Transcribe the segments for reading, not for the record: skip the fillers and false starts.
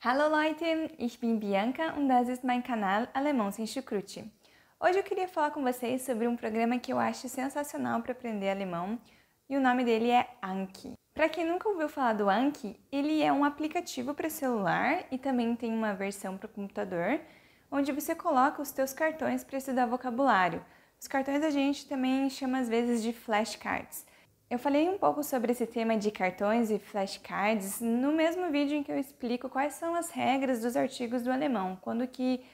Hallo Leute, ich bin Bianca und das ist mein Kanal Alemão sem Chucrute. Hoje eu queria falar com vocês sobre um programa que eu acho sensacional para aprender alemão e o nome dele é Anki. Para quem nunca ouviu falar do Anki, ele é um aplicativo para celular e também tem uma versão para computador, onde você coloca os seus cartões para estudar vocabulário. Os cartões a gente também chama às vezes de flashcards. Eu falei um pouco sobre esse tema de cartões e flashcards no mesmo vídeo em que eu explico quais são as regras dos artigos do alemão, quando que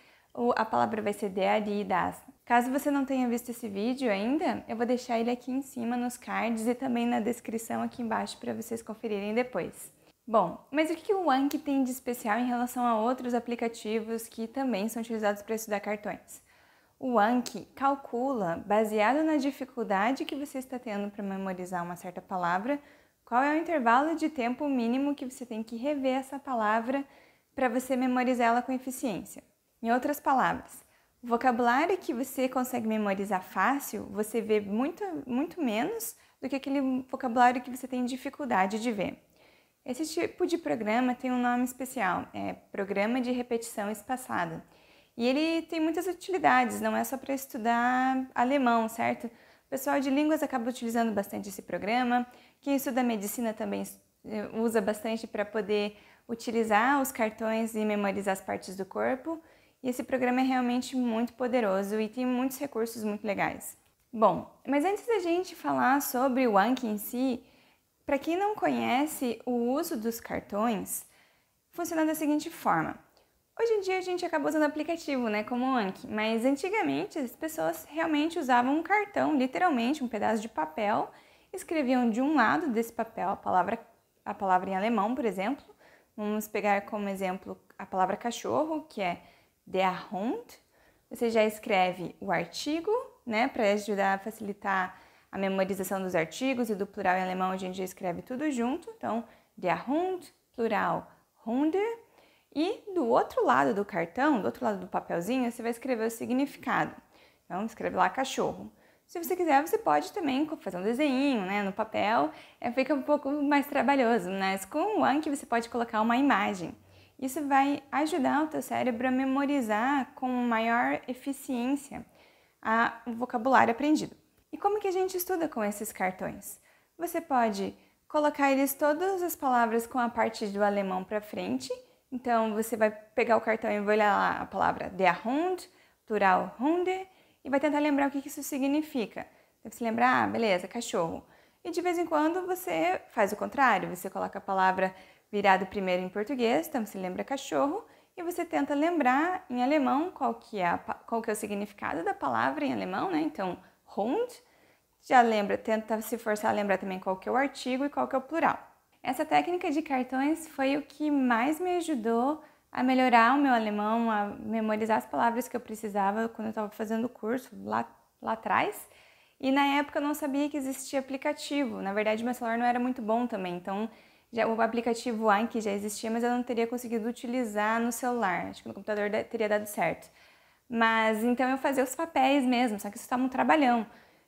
a palavra vai ser der, die, das. Caso você não tenha visto esse vídeo ainda, eu vou deixar ele aqui em cima nos cards e também na descrição aqui embaixo para vocês conferirem depois. Bom, mas o que o Anki tem de especial em relação a outros aplicativos que também são utilizados para estudar cartões? O Anki calcula, baseado na dificuldade que você está tendo para memorizar uma certa palavra, qual é o intervalo de tempo mínimo que você tem que rever essa palavra para você memorizar ela com eficiência. Em outras palavras, o vocabulário que você consegue memorizar fácil, você vê muito menos do que aquele vocabulário que você tem dificuldade de ver. Esse tipo de programa tem um nome especial, é Programa de Repetição Espaçada. E ele tem muitas utilidades, não é só para estudar alemão, certo? O pessoal de línguas acaba utilizando bastante esse programa. Quem estuda medicina também usa bastante para poder utilizar os cartões e memorizar as partes do corpo. E esse programa é realmente muito poderoso e tem muitos recursos muito legais. Bom, mas antes da gente falar sobre o Anki em si, para quem não conhece, o uso dos cartões funciona da seguinte forma. Hoje em dia a gente acaba usando aplicativo, né, como o Anki, mas antigamente as pessoas realmente usavam um cartão, literalmente um pedaço de papel, escreviam de um lado desse papel a palavra em alemão, por exemplo. Vamos pegar como exemplo a palavra cachorro, que é der Hund. Você já escreve o artigo, né, para ajudar a facilitar a memorização dos artigos e do plural em alemão a gente já escreve tudo junto. Então, der Hund, plural Hunde. E do outro lado do cartão, do outro lado do papelzinho, você vai escrever o significado. Então, escreve lá cachorro. Se você quiser, você pode também fazer um desenho, né, no papel. Fica um pouco mais trabalhoso, mas com o Anki você pode colocar uma imagem. Isso vai ajudar o teu cérebro a memorizar com maior eficiência o vocabulário aprendido. E como que a gente estuda com esses cartões? Você pode colocar eles todas as palavras com a parte do alemão para frente. Então, você vai pegar o cartão e vai olhar lá a palavra der Hund, plural Hunde, e vai tentar lembrar o que isso significa. Deve se lembrar, beleza, cachorro. E de vez em quando você faz o contrário, você coloca a palavra virada primeiro em português, então você lembra cachorro, e você tenta lembrar em alemão qual que é o significado da palavra em alemão, né? Então, Hund, já lembra, tenta se forçar a lembrar também qual que é o artigo e qual que é o plural. Essa técnica de cartões foi o que mais me ajudou a melhorar o meu alemão, a memorizar as palavras que eu precisava quando eu estava fazendo o curso lá atrás. E na época eu não sabia que existia aplicativo. Na verdade, meu celular não era muito bom também, então o aplicativo Anki já existia, mas eu não teria conseguido utilizar no celular. Acho que no computador teria dado certo. Mas então eu fazia os papéis mesmo, só que isso estava um trabalhão.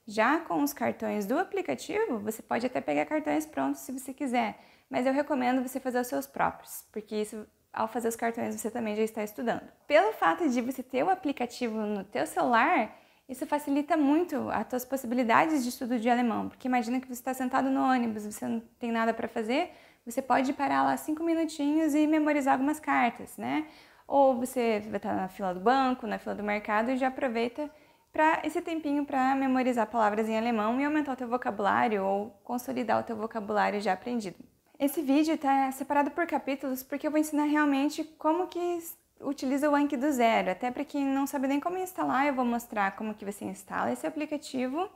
Já com os cartões do aplicativo, você pode até pegar cartões prontos se você quiser, mas eu recomendo você fazer os seus próprios, porque isso, ao fazer os cartões, você também já está estudando. Pelo fato de você ter o aplicativo no teu celular, isso facilita muito as tuas possibilidades de estudo de alemão, porque imagina que você está sentado no ônibus, você não tem nada para fazer, você pode parar lá 5 minutinhos e memorizar algumas cartas, né? Ou você vai estar na fila do banco, na fila do mercado e já aproveita para esse tempinho para memorizar palavras em alemão e aumentar o teu vocabulário ou consolidar o teu vocabulário já aprendido. Esse vídeo está separado por capítulos porque eu vou ensinar realmente como que utiliza o Anki do zero. Até para quem não sabe nem como instalar, eu vou mostrar como que você instala esse aplicativo,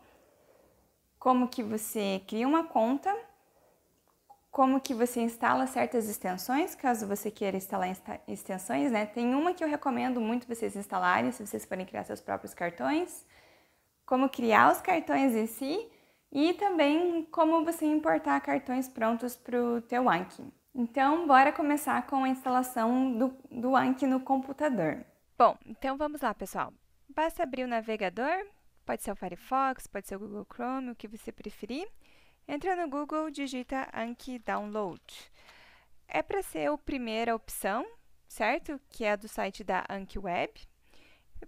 como que você cria uma conta, como que você instala certas extensões, caso você queira instalar extensões, né? Tem uma que eu recomendo muito vocês instalarem, se vocês forem criar seus próprios cartões, como criar os cartões em si e também como você importar cartões prontos para o teu Anki. Então, bora começar com a instalação do Anki no computador. Bom, então vamos lá, pessoal. Basta abrir o navegador, pode ser o Firefox, pode ser o Google Chrome, o que você preferir. Entra no Google, digita Anki Download. É para ser a primeira opção, certo? Que é do site da Anki Web.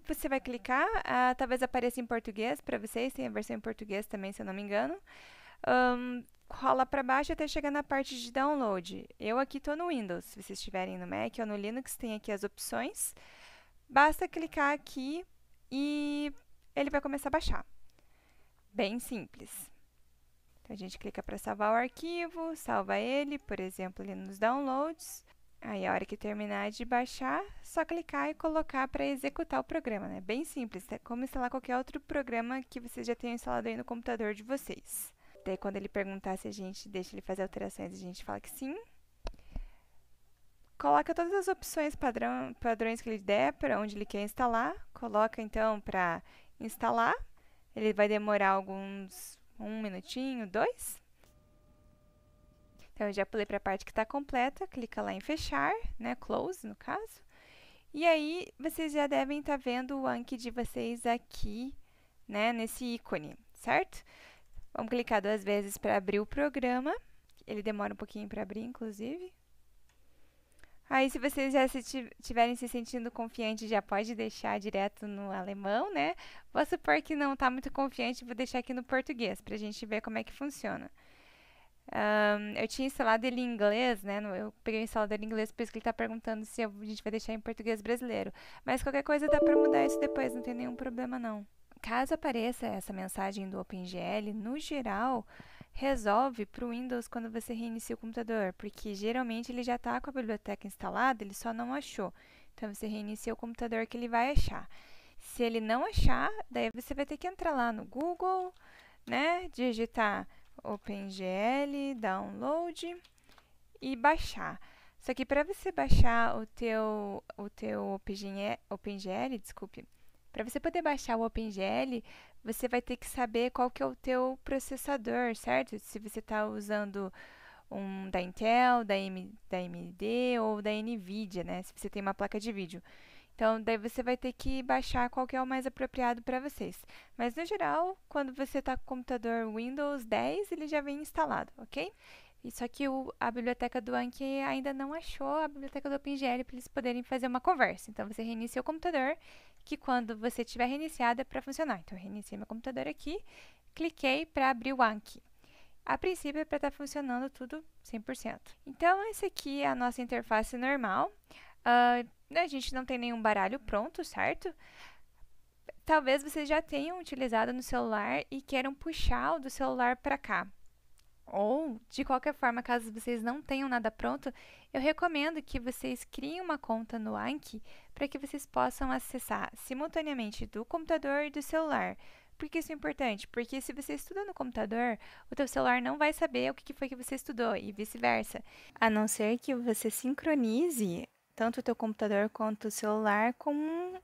Você vai clicar, talvez apareça em português para vocês, tem a versão em português também, se eu não me engano. Rola para baixo até chegar na parte de download. Eu aqui estou no Windows, se vocês estiverem no Mac ou no Linux, tem aqui as opções. Basta clicar aqui e ele vai começar a baixar. Bem simples. Então, a gente clica para salvar o arquivo, salva ele, por exemplo, ali nos downloads. Aí, a hora que terminar de baixar, só clicar e colocar para executar o programa, né? Bem simples, é como instalar qualquer outro programa que vocês já tenham instalado aí no computador de vocês. Daí, quando ele perguntar se a gente deixa ele fazer alterações, a gente fala que sim. Coloca todas as opções padrões que ele der para onde ele quer instalar. Coloca, então, para instalar. Ele vai demorar um minutinho, 2. Então, eu já pulei para a parte que está completa, clica lá em fechar, né, close no caso. E aí, vocês já devem estar vendo o Anki de vocês aqui, né, nesse ícone, certo? Vamos clicar 2 vezes para abrir o programa. Ele demora um pouquinho para abrir, inclusive. Aí, se vocês já estiverem se sentindo confiantes, já pode deixar direto no alemão, né? Vou supor que não está muito confiante, vou deixar aqui no português, para a gente ver como é que funciona. Eu tinha instalado ele em inglês, né? Eu peguei o instalador em inglês, por isso que ele está perguntando se a gente vai deixar em português brasileiro. Mas qualquer coisa dá para mudar isso depois, não tem nenhum problema não. Caso apareça essa mensagem do OpenGL, no geral, resolve para o Windows quando você reinicia o computador, porque geralmente ele já está com a biblioteca instalada, ele só não achou. Então, você reinicia o computador que ele vai achar. Se ele não achar, daí você vai ter que entrar lá no Google, né? Digitar OpenGL, download e baixar. Só que para você baixar o teu OpenGL, desculpe, para você poder baixar o OpenGL, você vai ter que saber qual que é o teu processador, certo? Se você está usando um da Intel, da AMD ou da NVIDIA, né? Se você tem uma placa de vídeo. Então, daí você vai ter que baixar qual que é o mais apropriado para vocês. Mas, no geral, quando você está com o computador Windows 10, ele já vem instalado, ok? Só que a biblioteca do Anki ainda não achou a biblioteca do OpenGL para eles poderem fazer uma conversa. Então, você reinicia o computador, que quando você tiver reiniciado é para funcionar. Então, eu reiniciei meu computador aqui, cliquei para abrir o Anki. A princípio é para estar funcionando tudo 100%. Então, essa aqui é a nossa interface normal. A gente não tem nenhum baralho pronto, certo? Talvez vocês já tenham utilizado no celular e queiram puxar o do celular para cá. Ou, de qualquer forma, caso vocês não tenham nada pronto, eu recomendo que vocês criem uma conta no Anki para que vocês possam acessar simultaneamente do computador e do celular. Por que isso é importante? Porque se você estuda no computador, o teu celular não vai saber o que foi que você estudou e vice-versa. A não ser que você sincronize tanto o teu computador quanto o celular com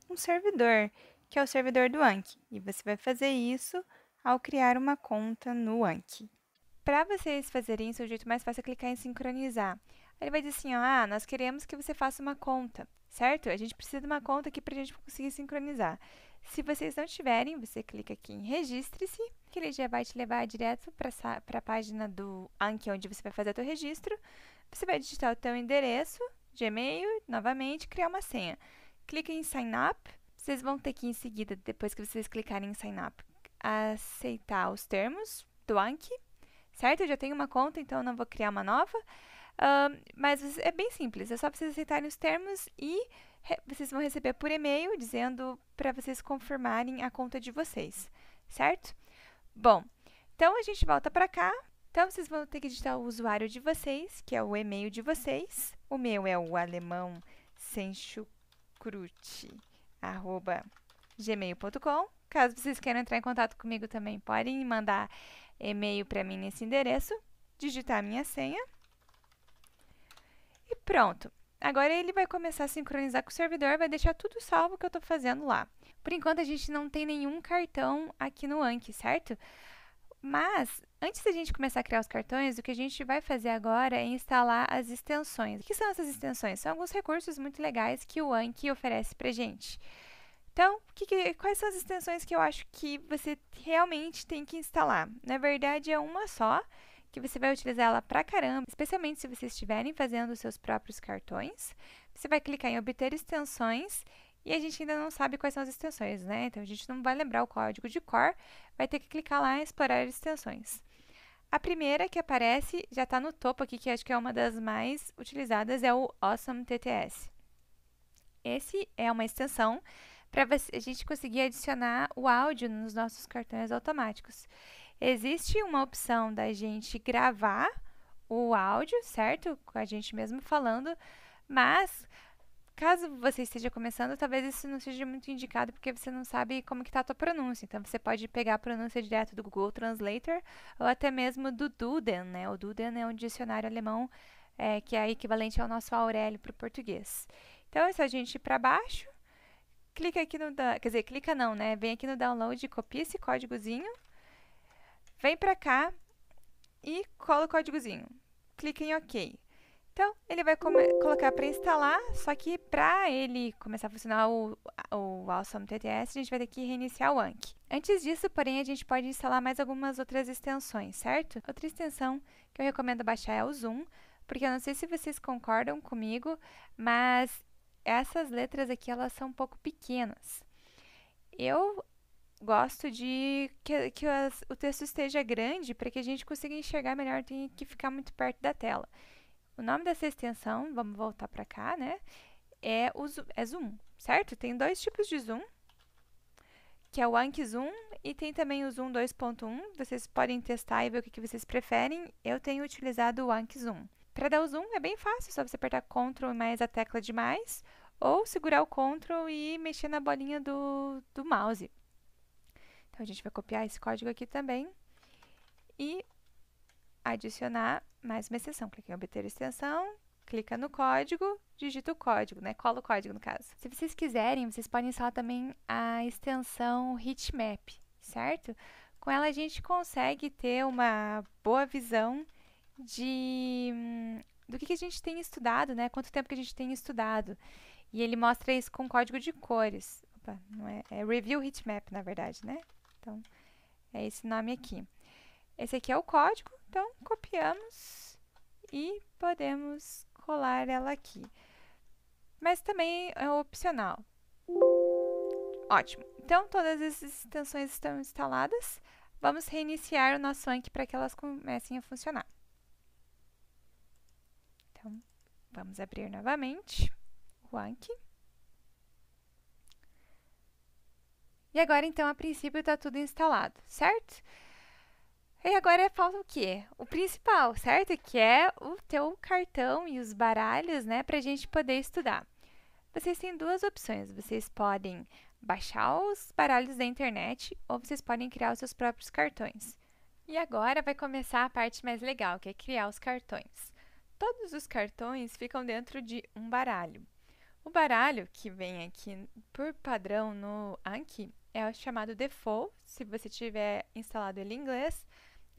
um servidor, que é o servidor do Anki. E você vai fazer isso ao criar uma conta no Anki. Para vocês fazerem isso, o jeito mais fácil é clicar em sincronizar. Ele vai dizer assim, ó, nós queremos que você faça uma conta, certo? A gente precisa de uma conta aqui para a gente conseguir sincronizar. Se vocês não tiverem, você clica aqui em registre-se, que ele já vai te levar direto para a página do Anki, onde você vai fazer o teu registro. Você vai digitar o teu endereço de e-mail, novamente, criar uma senha. Clica em Sign Up. Vocês vão ter que, em seguida, depois que vocês clicarem em Sign Up, aceitar os termos do Anki, certo? Eu já tenho uma conta, então eu não vou criar uma nova. Mas é bem simples, é só vocês aceitarem os termos e vocês vão receber por e-mail dizendo para vocês confirmarem a conta de vocês, certo? Bom, então a gente volta para cá. Então, vocês vão ter que digitar o usuário de vocês, que é o e-mail de vocês. O meu é o alemãosemchucrute@gmail.com. Caso vocês queiram entrar em contato comigo também, podem mandar e-mail para mim nesse endereço, digitar a minha senha e pronto. Agora ele vai começar a sincronizar com o servidor, vai deixar tudo salvo que eu estou fazendo lá. Por enquanto, a gente não tem nenhum cartão aqui no Anki, certo? Mas, antes da gente começar a criar os cartões, o que a gente vai fazer agora é instalar as extensões. O que são essas extensões? São alguns recursos muito legais que o Anki oferece pra gente. Então, quais são as extensões que eu acho que você realmente tem que instalar? Na verdade, é uma só, que você vai utilizar ela pra caramba, especialmente se vocês estiverem fazendo os seus próprios cartões. Você vai clicar em obter extensões e a gente ainda não sabe quais são as extensões, né? Então, a gente não vai lembrar o código de cor, vai ter que clicar lá em explorar extensões. A primeira que aparece, já está no topo aqui, que acho que é uma das mais utilizadas, é o Awesome TTS. Esse é uma extensão para a gente conseguir adicionar o áudio nos nossos cartões automáticos. Existe uma opção da gente gravar o áudio, certo? Com a gente mesmo falando, mas caso você esteja começando, talvez isso não seja muito indicado porque você não sabe como que está a tua pronúncia. Então, você pode pegar a pronúncia direto do Google Translator ou até mesmo do Duden, né? O Duden é um dicionário alemão que é equivalente ao nosso Aurélio para o português. Então, é só a gente ir para baixo, clica aqui no... Quer dizer, clica não, né? Vem aqui no download, copia esse códigozinho, vem para cá e cola o códigozinho. Clica em OK. Então, ele vai colocar para instalar, só que para ele começar a funcionar o Awesome TTS, a gente vai ter que reiniciar o Anki. Antes disso, porém, a gente pode instalar mais algumas outras extensões, certo? Outra extensão que eu recomendo baixar é o Zoom, porque eu não sei se vocês concordam comigo, mas essas letras aqui, elas são um pouco pequenas. Eu gosto de que o texto esteja grande para que a gente consiga enxergar melhor, tem que ficar muito perto da tela. O nome dessa extensão, vamos voltar para cá, né? É Zoom, certo? Tem dois tipos de Zoom, que é o Anki Zoom e tem também o Zoom 2.1. Vocês podem testar e ver o que vocês preferem. Eu tenho utilizado o Anki Zoom. Para dar o zoom é bem fácil, só você apertar Ctrl mais a tecla de mais, ou segurar o Ctrl e mexer na bolinha do mouse. Então, a gente vai copiar esse código aqui também e adicionar mais uma extensão. Clica em obter extensão, clica no código, digita o código, né? Cola o código, no caso. Se vocês quiserem, vocês podem instalar também a extensão Heatmap, certo? Com ela, a gente consegue ter uma boa visão do que a gente tem estudado, né? Quanto tempo que a gente tem estudado. E ele mostra isso com código de cores. Opa, não é Review Heatmap, na verdade, né? Então, é esse nome aqui. Esse aqui é o código, então copiamos e podemos colar ela aqui. Mas também é opcional. Ótimo. Então, todas as extensões estão instaladas. Vamos reiniciar o nosso Anki para que elas comecem a funcionar. Então, vamos abrir novamente o Anki. E agora, então, a princípio, está tudo instalado, certo? E agora falta o quê? O principal, certo? Que é o teu cartão e os baralhos, né? Para a gente poder estudar. Vocês têm duas opções. Vocês podem baixar os baralhos da internet ou vocês podem criar os seus próprios cartões. E agora vai começar a parte mais legal, que é criar os cartões. Todos os cartões ficam dentro de um baralho. O baralho que vem aqui por padrão no Anki é o chamado Default, se você tiver instalado ele em inglês.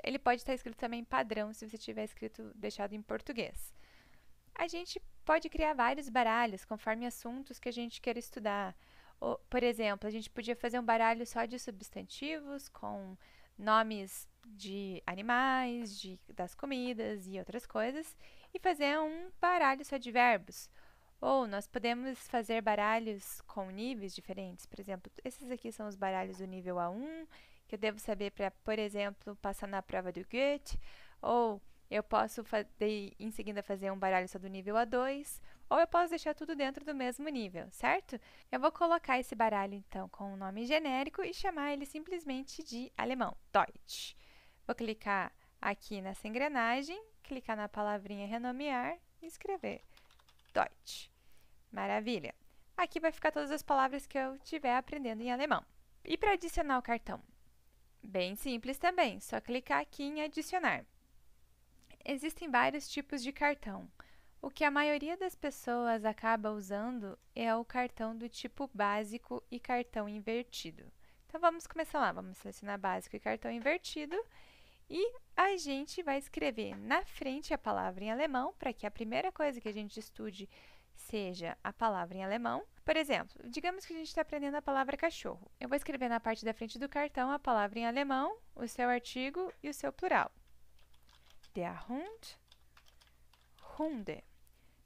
Ele pode estar escrito também padrão, se você tiver deixado em português. A gente pode criar vários baralhos, conforme assuntos que a gente quer estudar. Por exemplo, a gente podia fazer um baralho só de substantivos, com nomes de animais, das comidas e outras coisas, e fazer um baralho só de verbos. Ou nós podemos fazer baralhos com níveis diferentes. Por exemplo, esses aqui são os baralhos do nível A1, que eu devo saber para, por exemplo, passar na prova do Goethe. Ou eu posso, em seguida, fazer um baralho só do nível A2. Ou eu posso deixar tudo dentro do mesmo nível, certo? Eu vou colocar esse baralho, então, com um nome genérico e chamar ele simplesmente de alemão, Deutsch. Vou clicar aqui nessa engrenagem, clicar na palavrinha renomear e escrever Deutsch. Maravilha! Aqui vai ficar todas as palavras que eu estiver aprendendo em alemão. E para adicionar o cartão? Bem simples também, só clicar aqui em adicionar. Existem vários tipos de cartão. O que a maioria das pessoas acaba usando é o cartão do tipo básico e cartão invertido. Então, vamos começar lá. Vamos selecionar básico e cartão invertido. E a gente vai escrever na frente a palavra em alemão, para que a primeira coisa que a gente estude seja a palavra em alemão. Por exemplo, digamos que a gente está aprendendo a palavra cachorro. Eu vou escrever na parte da frente do cartão a palavra em alemão, o seu artigo e o seu plural. Der Hund, Hunde.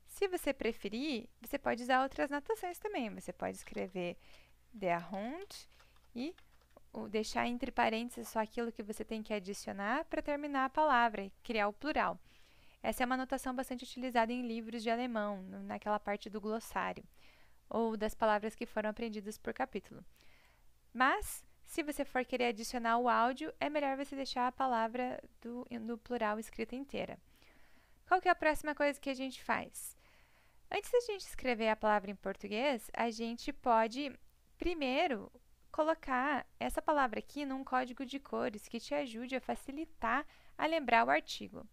Se você preferir, você pode usar outras notações também. Você pode escrever Der Hund e deixar entre parênteses só aquilo que você tem que adicionar para terminar a palavra e criar o plural. Essa é uma notação bastante utilizada em livros de alemão, naquela parte do glossário, ou das palavras que foram aprendidas por capítulo. Mas, se você for querer adicionar o áudio, é melhor você deixar a palavra no plural escrita inteira. Qual que é a próxima coisa que a gente faz? Antes da gente escrever a palavra em português, a gente pode, primeiro, colocar essa palavra aqui num código de cores que te ajude a facilitar a lembrar o artigo.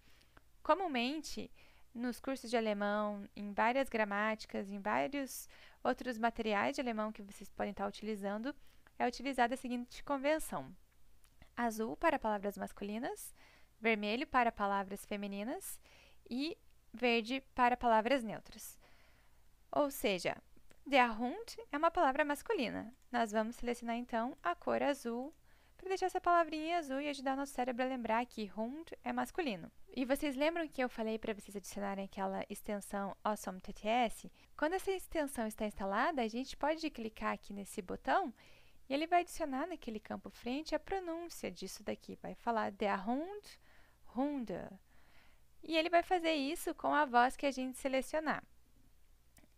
Comumente, nos cursos de alemão, em várias gramáticas, em vários outros materiais de alemão que vocês podem estar utilizando, é utilizada a seguinte convenção: azul para palavras masculinas, vermelho para palavras femininas e verde para palavras neutras. Ou seja, Der Hund é uma palavra masculina. Nós vamos selecionar, então, a cor azul para deixar essa palavrinha azul e ajudar o nosso cérebro a lembrar que Hund é masculino. E vocês lembram que eu falei para vocês adicionarem aquela extensão Awesome TTS? Quando essa extensão está instalada, a gente pode clicar aqui nesse botão e ele vai adicionar naquele campo frente a pronúncia disso daqui. Vai falar Der Hund, Hunde. E ele vai fazer isso com a voz que a gente selecionar.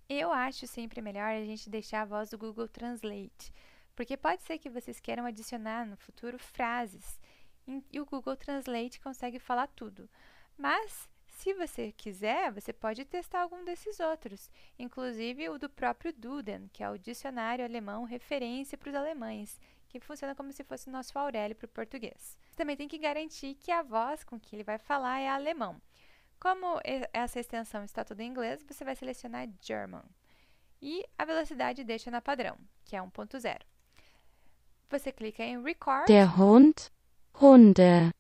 Eu acho sempre melhor a gente deixar a voz do Google Translate, porque pode ser que vocês queiram adicionar no futuro frases e o Google Translate consegue falar tudo. Mas, se você quiser, você pode testar algum desses outros, inclusive o do próprio Duden, que é o dicionário alemão referência para os alemães, que funciona como se fosse o nosso Aurélio para o português. Você também tem que garantir que a voz com que ele vai falar é alemão. Como essa extensão está toda em inglês, você vai selecionar German. E a velocidade deixa na padrão, que é 1.0. Você clica em Record. Der Hund, Hunde.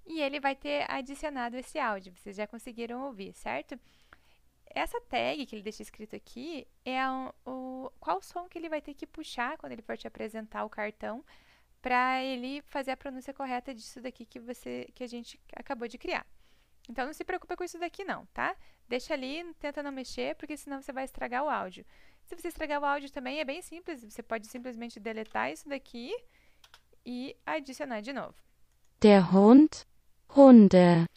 E ele vai ter adicionado esse áudio. Vocês já conseguiram ouvir, certo? Essa tag que ele deixa escrito aqui é qual som que ele vai ter que puxar quando ele for te apresentar o cartão para ele fazer a pronúncia correta disso daqui que a gente acabou de criar. Então, não se preocupe com isso daqui não, tá? Deixa ali, tenta não mexer, porque senão você vai estragar o áudio. Se você estragar o áudio também, é bem simples. Você pode simplesmente deletar isso daqui e adicionar de novo. Der Hund, Hunde.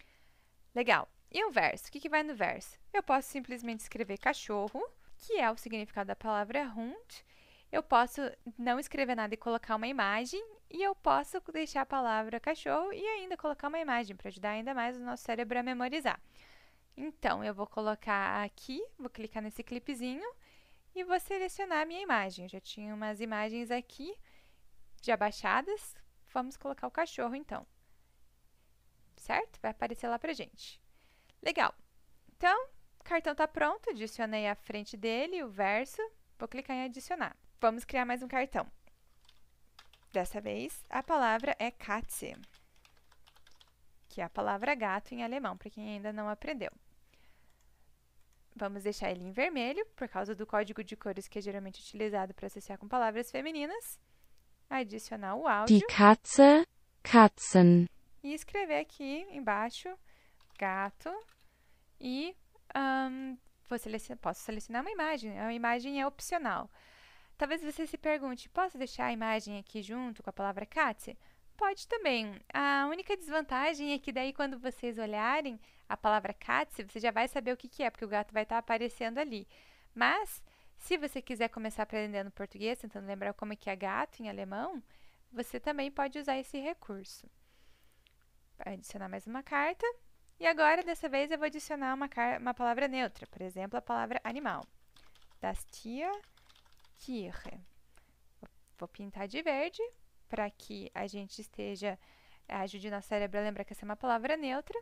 Legal. E o verso? O que vai no verso? Eu posso simplesmente escrever cachorro, que é o significado da palavra Hund. Eu posso não escrever nada e colocar uma imagem, e eu posso deixar a palavra cachorro e ainda colocar uma imagem, para ajudar ainda mais o nosso cérebro a memorizar. Então, eu vou colocar aqui, vou clicar nesse clipezinho e vou selecionar a minha imagem. Eu já tinha umas imagens aqui, já baixadas. Vamos colocar o cachorro, então. Certo? Vai aparecer lá pra gente. Legal. Então, o cartão está pronto, adicionei a frente dele, o verso. Vou clicar em adicionar. Vamos criar mais um cartão. Dessa vez, a palavra é Katze, que é a palavra gato em alemão, para quem ainda não aprendeu. Vamos deixar ele em vermelho, por causa do código de cores que é geralmente utilizado para associar com palavras femininas. Adicionar o áudio. Die Katze, Katzen. E escrever aqui embaixo, gato. E posso selecionar uma imagem. A imagem é opcional. Talvez você se pergunte, posso deixar a imagem aqui junto com a palavra Katze? Pode também. A única desvantagem é que daí quando vocês olharem a palavra Katze, você já vai saber o que é, porque o gato vai estar aparecendo ali. Mas, se você quiser começar aprendendo português, tentando lembrar como é que é gato em alemão, você também pode usar esse recurso. Vai adicionar mais uma carta. E agora, dessa vez, eu vou adicionar uma palavra neutra. Por exemplo, a palavra animal. Das Tier. Tiere. Vou pintar de verde para que a gente ajude nosso cérebro a lembrar que essa é uma palavra neutra.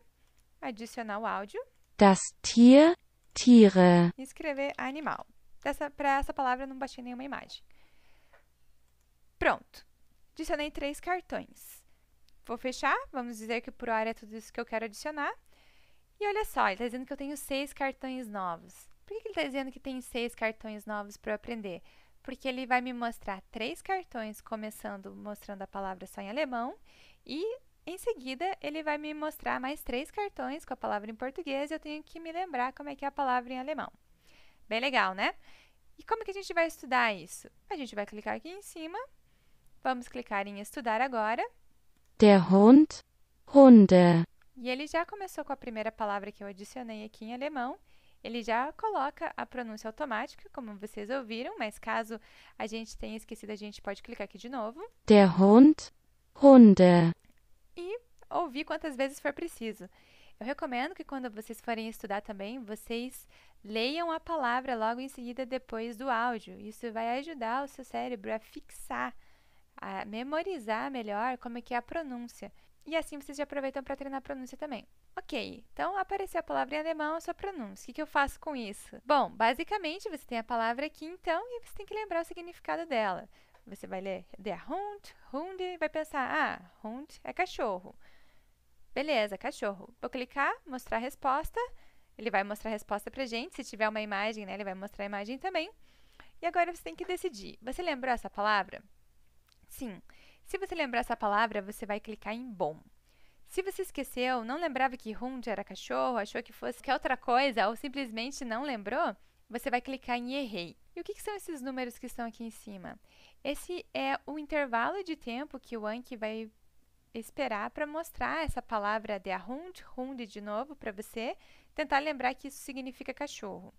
Adicionar o áudio. Das Tier, Tiere. E escrever animal. Para essa palavra eu não baixei nenhuma imagem. Pronto. Adicionei 3 cartões. Vou fechar. Vamos dizer que por hora é tudo isso que eu quero adicionar. E olha só, ele está dizendo que eu tenho 6 cartões novos. Por que ele está dizendo que tem 6 cartões novos para eu aprender? Porque ele vai me mostrar 3 cartões mostrando a palavra só em alemão e Em seguida, ele vai me mostrar mais 3 cartões com a palavra em português e eu tenho que me lembrar como é que é a palavra em alemão. Bem legal, né? E como que a gente vai estudar isso? A gente vai clicar aqui em cima, vamos clicar em estudar agora. Der Hund, Hunde. E ele já começou com a primeira palavra que eu adicionei aqui em alemão. Ele já coloca a pronúncia automática, como vocês ouviram, mas caso a gente tenha esquecido, a gente pode clicar aqui de novo. Der Hund, Hunde. E ouvir quantas vezes for preciso. Eu recomendo que quando vocês forem estudar também, vocês leiam a palavra logo em seguida depois do áudio. Isso vai ajudar o seu cérebro a fixar, a memorizar melhor como é que é a pronúncia. E assim vocês já aproveitam para treinar a pronúncia também. Ok, então apareceu a palavra em alemão, a sua pronúncia. O que eu faço com isso? Bom, basicamente você tem a palavra aqui então e você tem que lembrar o significado dela. Você vai ler der Hund, Hunde, e vai pensar, ah, Hund é cachorro. Beleza, cachorro. Vou clicar, mostrar a resposta. Ele vai mostrar a resposta pra gente. Se tiver uma imagem, né, ele vai mostrar a imagem também. E agora você tem que decidir. Você lembrou essa palavra? Sim. Se você lembrar essa palavra, você vai clicar em bom. Se você esqueceu, não lembrava que Hund era cachorro, achou que fosse qualquer outra coisa ou simplesmente não lembrou, você vai clicar em errei. E o que são esses números que estão aqui em cima? Esse é o intervalo de tempo que o Anki vai esperar para mostrar essa palavra der Hund, Hunde de novo para você, tentar lembrar que isso significa cachorro.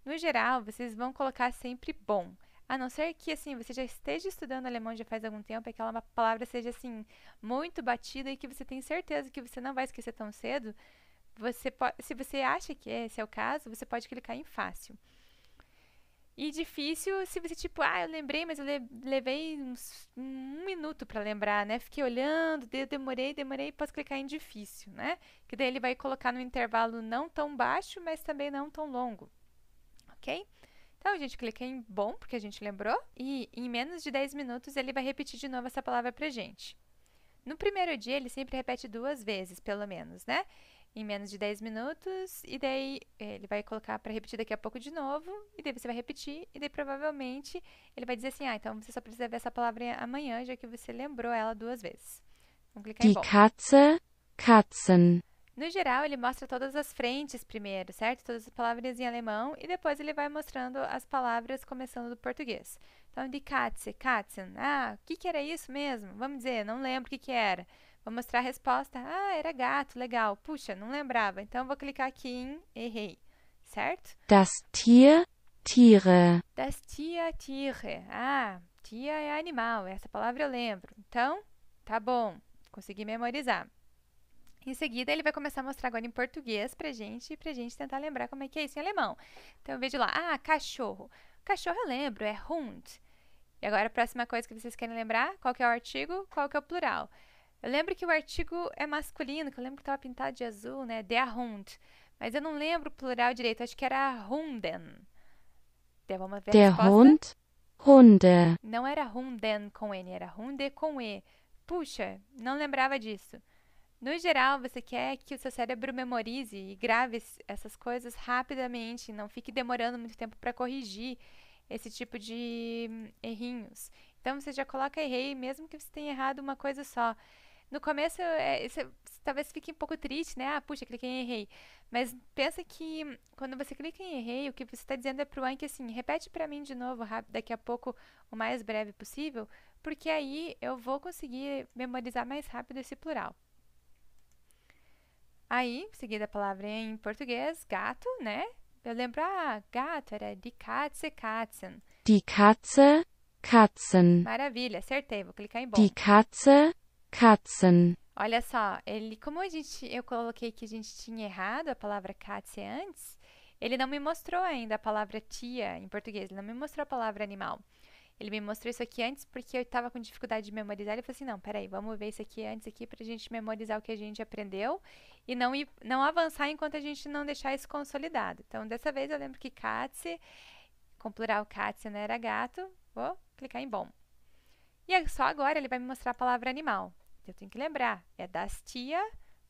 No geral, vocês vão colocar sempre bom, a não ser que assim você já esteja estudando alemão já faz algum tempo e aquela palavra seja assim muito batida e que você tem certeza que você não vai esquecer tão cedo, se você acha que esse é o caso, você pode clicar em fácil. E difícil se você tipo, eu lembrei, mas eu levei um minuto para lembrar, né? Fiquei olhando, demorei, posso clicar em difícil, né? Que daí ele vai colocar no intervalo não tão baixo, mas também não tão longo, ok? Então, a gente clica em bom, porque a gente lembrou, e em menos de 10 minutos ele vai repetir de novo essa palavra pra gente. No primeiro dia, ele sempre repete 2 vezes, pelo menos, né? Em menos de 10 minutos, e daí ele vai colocar para repetir daqui a pouco de novo, e daí você vai repetir, e daí provavelmente ele vai dizer assim, então você só precisa ver essa palavra amanhã, já que você lembrou ela 2 vezes. Vamos clicar em Die bom. Katze, Katzen. No geral, ele mostra todas as frentes primeiro, certo? Todas as palavras em alemão, e depois ele vai mostrando as palavras começando do português. Então, die Katze, Katzen. O que era isso mesmo? Vamos dizer, não lembro o que era. Vou mostrar a resposta. Era gato, legal. Puxa, não lembrava. Então, vou clicar aqui em errei, certo? Das Tier, Tiere. Das Tier, Tiere. Tia é animal. Essa palavra eu lembro. Então, tá bom. Consegui memorizar. Em seguida, ele vai começar a mostrar agora em português pra gente tentar lembrar como é que é isso em alemão. Então, eu vejo lá, cachorro. Cachorro eu lembro, é Hund. E agora, a próxima coisa que vocês querem lembrar, qual que é o artigo, qual que é o plural. Eu lembro que o artigo é masculino, que eu lembro que estava pintado de azul, né, der Hund. Mas eu não lembro o plural direito, acho que era Hunden. Então, vamos ver a Der resposta. Hund, Hunde. Não era Hunden com N, era Hunde com E. Puxa, não lembrava disso. No geral, você quer que o seu cérebro memorize e grave essas coisas rapidamente, não fique demorando muito tempo para corrigir esse tipo de errinhos. Então, você já coloca errei, mesmo que você tenha errado uma coisa só. No começo, você talvez fique um pouco triste, né? Puxa, cliquei em errei. Mas pensa que quando você clica em errei, o que você está dizendo é pro Anki assim, repete para mim de novo, daqui a pouco, o mais breve possível, porque aí eu vou conseguir memorizar mais rápido esse plural. Aí, em seguida a palavra em português, gato, né? Eu lembro, gato era die Katze, Katzen. Die Katze, Katzen. Maravilha, acertei, vou clicar em bom. Die Katze, Katzen. Olha só, como eu coloquei que a gente tinha errado a palavra Katze antes, ele não me mostrou ainda a palavra tia em português, ele não me mostrou a palavra animal. Ele me mostrou isso aqui antes porque eu estava com dificuldade de memorizar. Ele falou assim, não, peraí, vamos ver isso aqui antes aqui pra gente memorizar o que a gente aprendeu e não avançar enquanto a gente não deixar isso consolidado. Então, dessa vez eu lembro que Katze, com plural Katzen era gato, vou clicar em bom. E só agora ele vai me mostrar a palavra animal. Eu tenho que lembrar, é das Tier,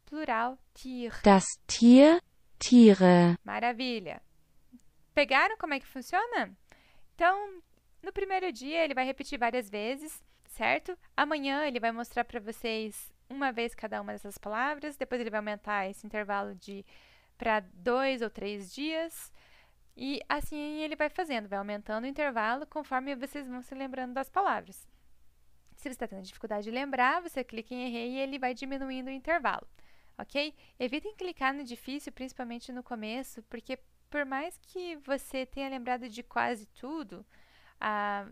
plural Tier. Das Tier, Tiere. Maravilha. Pegaram como é que funciona? Então, no primeiro dia, ele vai repetir várias vezes, certo? Amanhã, ele vai mostrar para vocês uma vez cada uma dessas palavras, depois ele vai aumentar esse intervalo para 2 ou 3 dias, e assim ele vai fazendo, vai aumentando o intervalo conforme vocês vão se lembrando das palavras. Se você está tendo dificuldade de lembrar, você clica em errei e ele vai diminuindo o intervalo, ok? Evitem clicar no difícil, principalmente no começo, porque por mais que você tenha lembrado de quase tudo,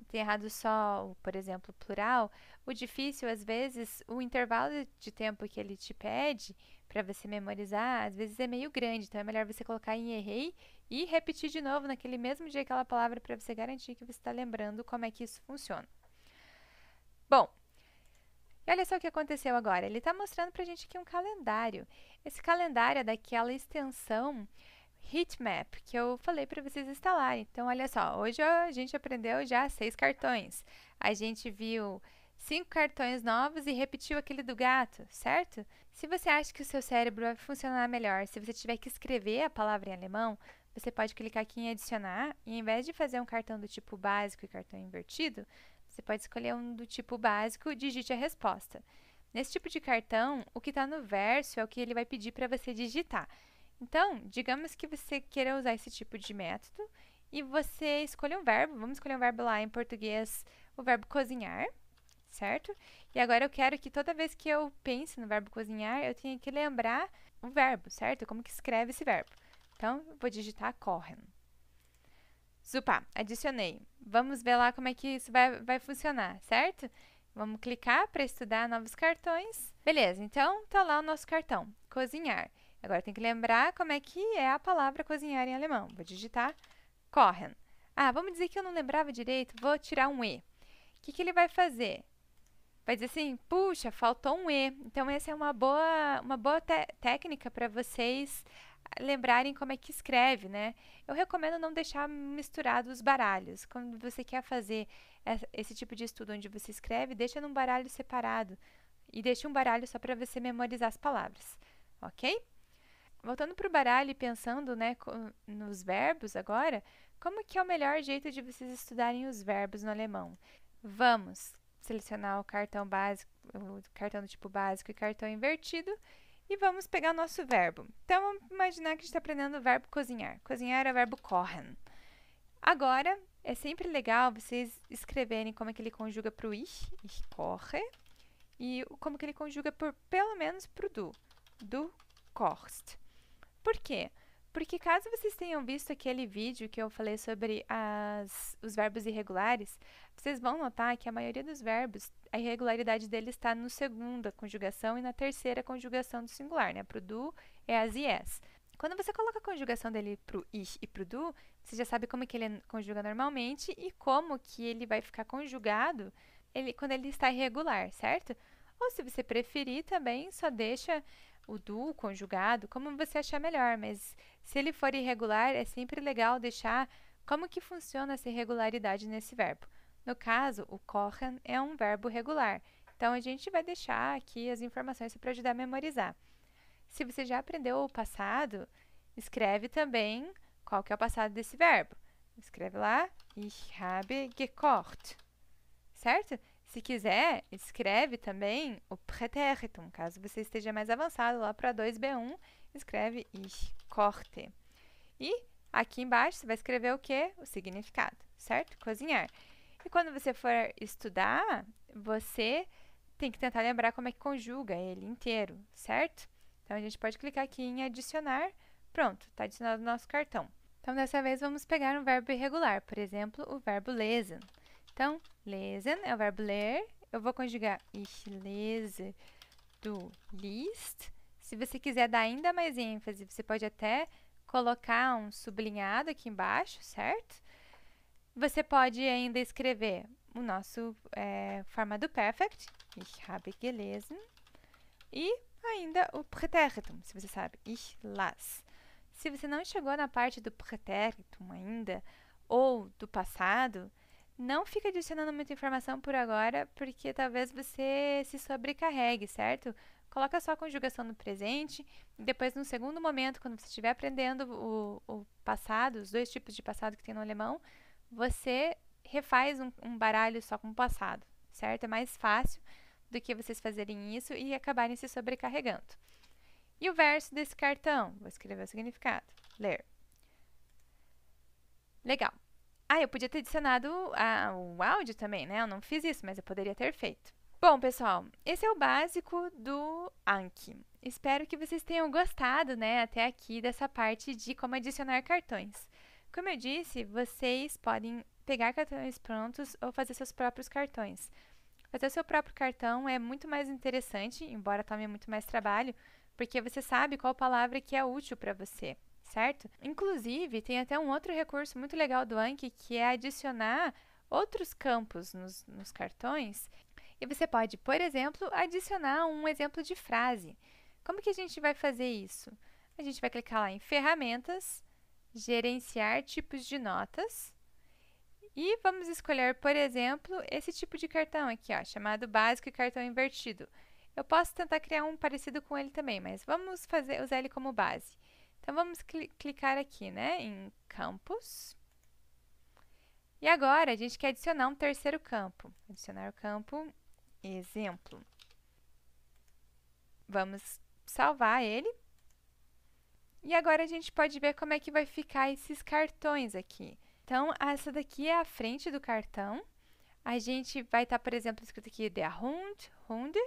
tenha errado só, por exemplo, o plural, o difícil, às vezes, o intervalo de tempo que ele te pede para você memorizar, às vezes é meio grande, então é melhor você colocar em errei e repetir de novo naquele mesmo dia aquela palavra para você garantir que você está lembrando como é que isso funciona. Bom, e olha só o que aconteceu agora. Ele está mostrando para a gente aqui um calendário. Esse calendário é daquela extensão Heatmap, que eu falei para vocês instalarem. Então, olha só, hoje a gente aprendeu já 6 cartões. A gente viu 5 cartões novos e repetiu aquele do gato, certo? Se você acha que o seu cérebro vai funcionar melhor, se você tiver que escrever a palavra em alemão, você pode clicar aqui em adicionar e, em vez de fazer um cartão do tipo básico e cartão invertido, você pode escolher um do tipo básico, digite a resposta. Nesse tipo de cartão, o que está no verso é o que ele vai pedir para você digitar. Então, digamos que você queira usar esse tipo de método e você escolhe um verbo. Vamos escolher um verbo lá em português, o verbo cozinhar, certo? E agora eu quero que toda vez que eu pense no verbo cozinhar, eu tenha que lembrar o verbo, certo? Como que escreve esse verbo. Então, eu vou digitar kochen. Super, adicionei. Vamos ver lá como é que isso vai funcionar, certo? Vamos clicar para estudar novos cartões. Beleza, então tá lá o nosso cartão, cozinhar. Agora tem que lembrar como é que é a palavra cozinhar em alemão. Vou digitar kochen. Vamos dizer que eu não lembrava direito, vou tirar um E. O que ele vai fazer? Vai dizer assim, puxa, faltou um E. Então, essa é uma boa técnica para vocês lembrarem como é que escreve, né? Eu recomendo não deixar misturado os baralhos. Quando você quer fazer esse tipo de estudo onde você escreve, deixa num baralho separado e deixa um baralho só para você memorizar as palavras, ok? Voltando para o baralho e pensando, né, nos verbos agora, como que é o melhor jeito de vocês estudarem os verbos no alemão? Vamos selecionar o cartão básico, o cartão do tipo básico e cartão invertido, e vamos pegar o nosso verbo. Então, vamos imaginar que a gente está aprendendo o verbo cozinhar. Cozinhar é o verbo kochen. Agora, é sempre legal vocês escreverem como é que ele conjuga para o ich koche, e como que ele conjuga pelo menos para o du kochst. Por quê? Porque caso vocês tenham visto aquele vídeo que eu falei sobre os verbos irregulares, vocês vão notar que a maioria dos verbos, a irregularidade deles está na segunda conjugação e na terceira conjugação do singular, né? Para o do, é as e es. Quando você coloca a conjugação dele para o ich e para o du, você já sabe como que ele conjuga normalmente e como que ele vai ficar conjugado quando ele está irregular, certo? Ou se você preferir também, só deixa o do conjugado, como você achar melhor, mas se ele for irregular, é sempre legal deixar como que funciona essa irregularidade nesse verbo. No caso, o kochen é um verbo regular, então a gente vai deixar aqui as informações para ajudar a memorizar. Se você já aprendeu o passado, escreve também qual que é o passado desse verbo. Escreve lá, ich habe gekocht, certo? Se quiser, escreve também o Präteritum. Caso você esteja mais avançado lá para 2B1, escreve Ich kochte. E aqui embaixo você vai escrever o quê? O significado, certo? Cozinhar. E quando você for estudar, você tem que tentar lembrar como é que conjuga ele inteiro, certo? Então, a gente pode clicar aqui em adicionar. Pronto, está adicionado o nosso cartão. Então, dessa vez, vamos pegar um verbo irregular. Por exemplo, o verbo lesen. Então, lesen é o verbo ler. Eu vou conjugar ich lese, du liest. Se você quiser dar ainda mais ênfase, você pode até colocar um sublinhado aqui embaixo, certo? Você pode ainda escrever o nosso forma do perfect, ich habe gelesen, e ainda o Präteritum, se você sabe, ich las. Se você não chegou na parte do Präteritum ainda, ou do passado, não fica adicionando muita informação por agora, porque talvez você se sobrecarregue, certo? Coloca só a conjugação no presente, e depois, num segundo momento, quando você estiver aprendendo o passado, os dois tipos de passado que tem no alemão, você refaz um baralho só com o passado, certo? É mais fácil do que vocês fazerem isso e acabarem se sobrecarregando. E o verso desse cartão? Vou escrever o significado. Ler. Legal. Eu podia ter adicionado o áudio também, né? Eu não fiz isso, mas eu poderia ter feito. Bom, pessoal, esse é o básico do Anki. Espero que vocês tenham gostado, né, até aqui dessa parte de como adicionar cartões. Como eu disse, vocês podem pegar cartões prontos ou fazer seus próprios cartões. Fazer o seu próprio cartão é muito mais interessante, embora tome muito mais trabalho, porque você sabe qual palavra que é útil para você, certo? Inclusive, tem até um outro recurso muito legal do Anki, que é adicionar outros campos nos cartões. E você pode, por exemplo, adicionar um exemplo de frase. Como que a gente vai fazer isso? A gente vai clicar lá em Ferramentas, Gerenciar tipos de notas. E vamos escolher, por exemplo, esse tipo de cartão aqui, ó, chamado básico e cartão invertido. Eu posso tentar criar um parecido com ele também, mas vamos usar ele como base. Então, vamos clicar aqui, né, em Campos. E agora, a gente quer adicionar um terceiro campo. Adicionar o campo Exemplo. Vamos salvar ele. E agora a gente pode ver como é que vai ficar esses cartões aqui. Então, essa daqui é a frente do cartão. A gente vai estar, por exemplo, escrito aqui der Hund, Hunde.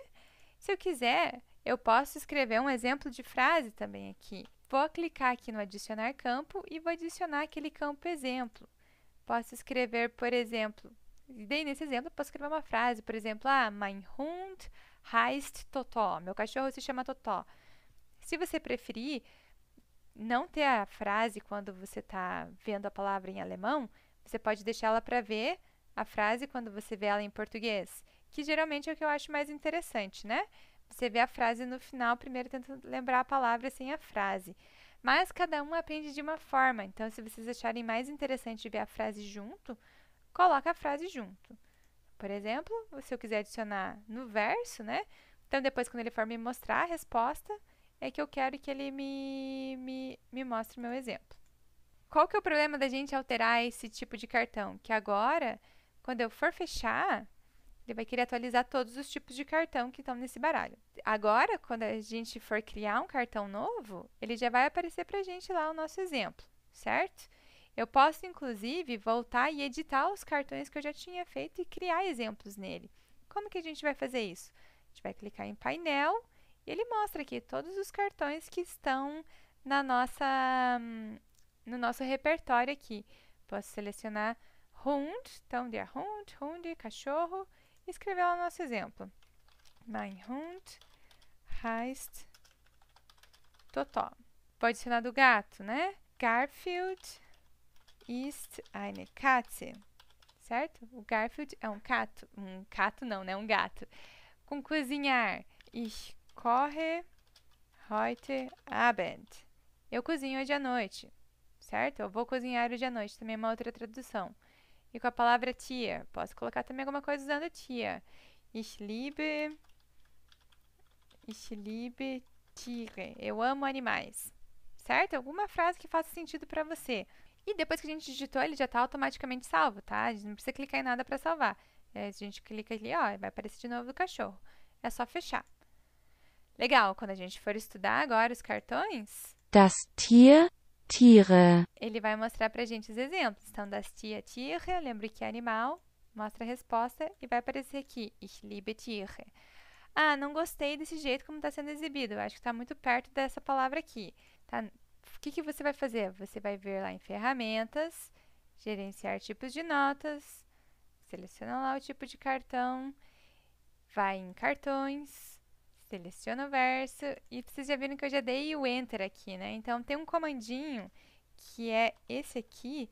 Se eu quiser, eu posso escrever um exemplo de frase também aqui. Vou clicar aqui no adicionar campo e vou adicionar aquele campo exemplo. Posso escrever, por exemplo, nesse exemplo, eu posso escrever uma frase, por exemplo, mein Hund heißt Totó. Meu cachorro se chama Totó. Se você preferir não ter a frase quando você está vendo a palavra em alemão, você pode deixá-la para ver a frase quando você vê ela em português, que geralmente é o que eu acho mais interessante, né? Você vê a frase no final, primeiro tenta lembrar a palavra sem a frase. Mas cada um aprende de uma forma, então se vocês acharem mais interessante ver a frase junto, coloca a frase junto. Por exemplo, se eu quiser adicionar no verso, né? Então, depois, quando ele for me mostrar a resposta, é que eu quero que ele me mostre o meu exemplo. Qual que é o problema da gente alterar esse tipo de cartão? Que agora, quando eu for fechar, ele vai querer atualizar todos os tipos de cartão que estão nesse baralho. Agora, quando a gente for criar um cartão novo, ele já vai aparecer para a gente lá o nosso exemplo, certo? Eu posso, inclusive, voltar e editar os cartões que eu já tinha feito e criar exemplos nele. Como que a gente vai fazer isso? A gente vai clicar em painel e ele mostra aqui todos os cartões que estão no nosso repertório aqui. Posso selecionar Hund, então der Hund, Hunde, cachorro, e escrever lá o nosso exemplo. Mein Hund heißt Totó. Vou adicionar do gato, né? Garfield ist eine Katze, certo? O Garfield é um gato. Um gato não, né? Um gato. Com cozinhar. Ich koche heute Abend. Eu cozinho hoje à noite, certo? Eu vou cozinhar hoje à noite, também é uma outra tradução. E com a palavra tia, posso colocar também alguma coisa usando tia. Ich liebe Tiere. Eu amo animais, certo? Alguma frase que faça sentido para você. E depois que a gente digitou, ele já está automaticamente salvo, tá? A gente não precisa clicar em nada para salvar. A gente clica ali, ó, vai aparecer de novo o cachorro. É só fechar. Legal, quando a gente for estudar agora os cartões... Das Tier, Tiere. Ele vai mostrar pra gente os exemplos. Então, das Tier, Tiere, lembra que é animal, mostra a resposta e vai aparecer aqui, Ich liebe Tiere. Não gostei desse jeito como está sendo exibido. Eu acho que está muito perto dessa palavra aqui. Tá? O que você vai fazer? Você vai ver lá em Ferramentas, Gerenciar tipos de notas, seleciona lá o tipo de cartão, vai em Cartões, seleciona o verso e vocês já viram que eu já dei o Enter aqui, né? Então, tem um comandinho que é esse aqui,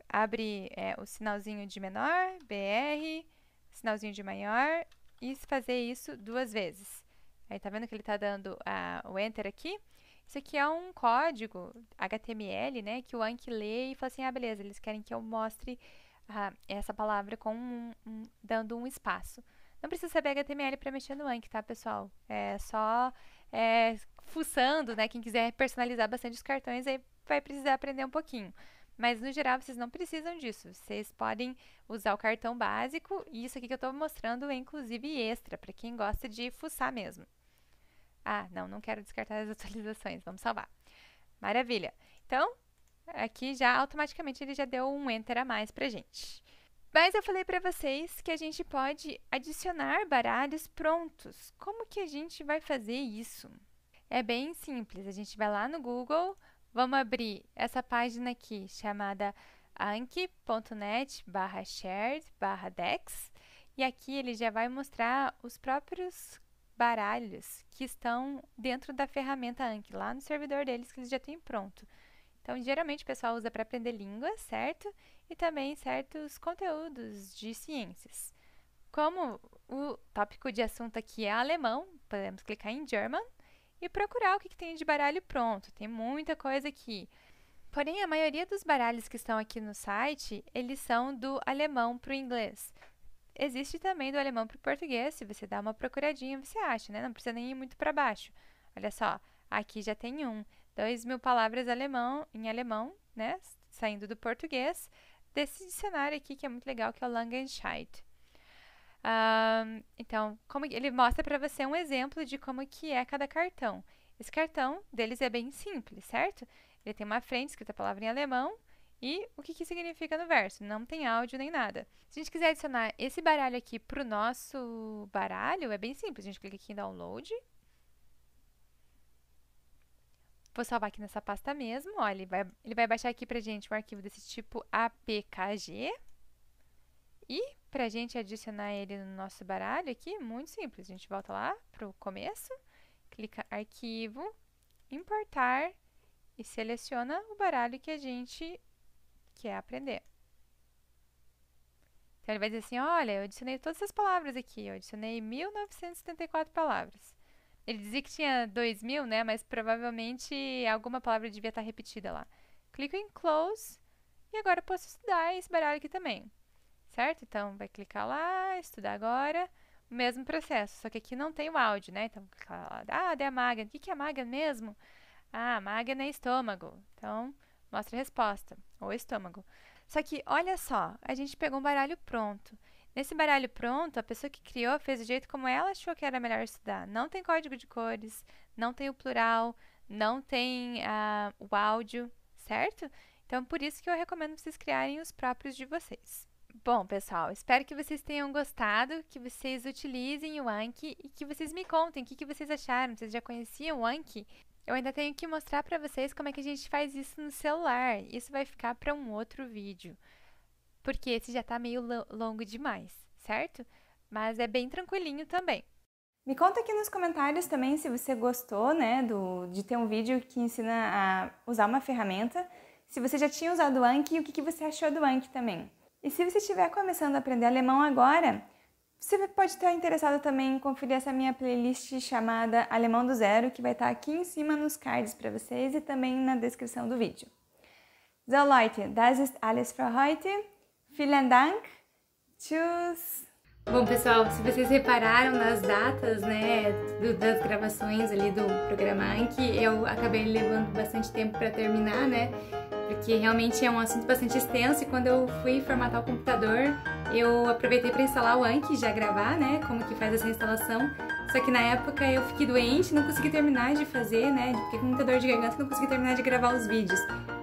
abre o sinalzinho de menor, BR, sinalzinho de maior e fazer isso 2 vezes. Aí, tá vendo que ele tá dando o Enter aqui? Isso aqui é um código HTML, né, que o Anki lê e fala assim, beleza, eles querem que eu mostre essa palavra com dando um espaço. Não precisa saber HTML para mexer no Anki, tá, pessoal? É só fuçando, né, quem quiser personalizar bastante os cartões, aí vai precisar aprender um pouquinho. Mas, no geral, vocês não precisam disso. Vocês podem usar o cartão básico. E isso aqui que eu estou mostrando é, inclusive, extra, para quem gosta de fuçar mesmo. Ah, não quero descartar as atualizações. Vamos salvar. Maravilha. Então, aqui já automaticamente ele já deu um Enter a mais pra gente. Mas eu falei para vocês que a gente pode adicionar baralhos prontos. Como que a gente vai fazer isso? É bem simples. A gente vai lá no Google, vamos abrir essa página aqui chamada anki.net/shared/dex e aqui ele já vai mostrar os próprios baralhos que estão dentro da ferramenta Anki, lá no servidor deles que eles já têm pronto. Então, geralmente o pessoal usa para aprender línguas, certo? E também certos conteúdos de ciências. Como o tópico de assunto aqui é alemão, podemos clicar em German e procurar o que tem de baralho pronto. Tem muita coisa aqui. Porém, a maioria dos baralhos que estão aqui no site, eles são do alemão para o inglês. Existe também do alemão para o português, se você dá uma procuradinha, você acha, né? Não precisa nem ir muito para baixo. Olha só, aqui já tem 2.000 palavras em alemão, né? Saindo do português, desse dicionário aqui que é muito legal, que é o Langenscheidt. Então, ele mostra para você um exemplo de como que é cada cartão. Esse cartão deles é bem simples, certo? Ele tem uma frente escrita a palavra em alemão e o que significa no verso. Não tem áudio nem nada. Se a gente quiser adicionar esse baralho aqui para o nosso baralho, é bem simples. A gente clica aqui em Download. Vou salvar aqui nessa pasta mesmo. Olha, ele vai baixar aqui pra gente um arquivo desse tipo APKG. E pra gente adicionar ele no nosso baralho aqui, muito simples. A gente volta lá pro começo, clica Arquivo, Importar e seleciona o baralho que a gente quer aprender. Então ele vai dizer assim, olha, eu adicionei todas essas palavras aqui. Eu adicionei 1974 palavras. Ele dizia que tinha 2.000, né? Mas provavelmente alguma palavra devia estar repetida lá. Clico em Close e agora eu posso estudar esse baralho aqui também. Certo? Então, vai clicar lá, estudar agora. O mesmo processo, só que aqui não tem o áudio, né? Então, clicar lá. Ah, daí a Maga. O que é Maga mesmo? Ah, Maga é estômago. Então, mostra a resposta. Ou estômago. Só que, olha só, a gente pegou um baralho pronto. Nesse baralho pronto, a pessoa que criou fez do jeito como ela achou que era melhor estudar. Não tem código de cores, não tem o plural, não tem o áudio, certo? Então, por isso que eu recomendo vocês criarem os próprios de vocês. Bom, pessoal, espero que vocês tenham gostado, que vocês utilizem o Anki e que vocês me contem o que vocês acharam. Vocês já conheciam o Anki? Eu ainda tenho que mostrar para vocês como é que a gente faz isso no celular. Isso vai ficar para um outro vídeo, porque esse já está meio longo demais, certo? Mas é bem tranquilinho também. Me conta aqui nos comentários também se você gostou, né, de ter um vídeo que ensina a usar uma ferramenta. Se você já tinha usado o Anki e o que você achou do Anki também. E se você estiver começando a aprender alemão agora, você pode estar interessado também em conferir essa minha playlist chamada Alemão do Zero, que vai estar aqui em cima nos cards para vocês e também na descrição do vídeo. So Leute, das ist alles für heute. Vielen Dank. Tschüss. Bom, pessoal, se vocês repararam nas datas, né, das gravações ali do programa Anki, eu acabei levando bastante tempo para terminar, né, porque realmente é um assunto bastante extenso e quando eu fui formatar o computador, eu aproveitei para instalar o Anki e já gravar, né, como que faz essa instalação. Só que na época eu fiquei doente, não consegui terminar de fazer, né, fiquei com muita dor de garganta e não consegui terminar de gravar os vídeos.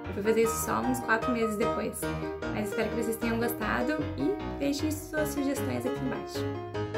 Eu fui fazer isso só uns 4 meses depois. Mas espero que vocês tenham gostado e deixem suas sugestões aqui embaixo.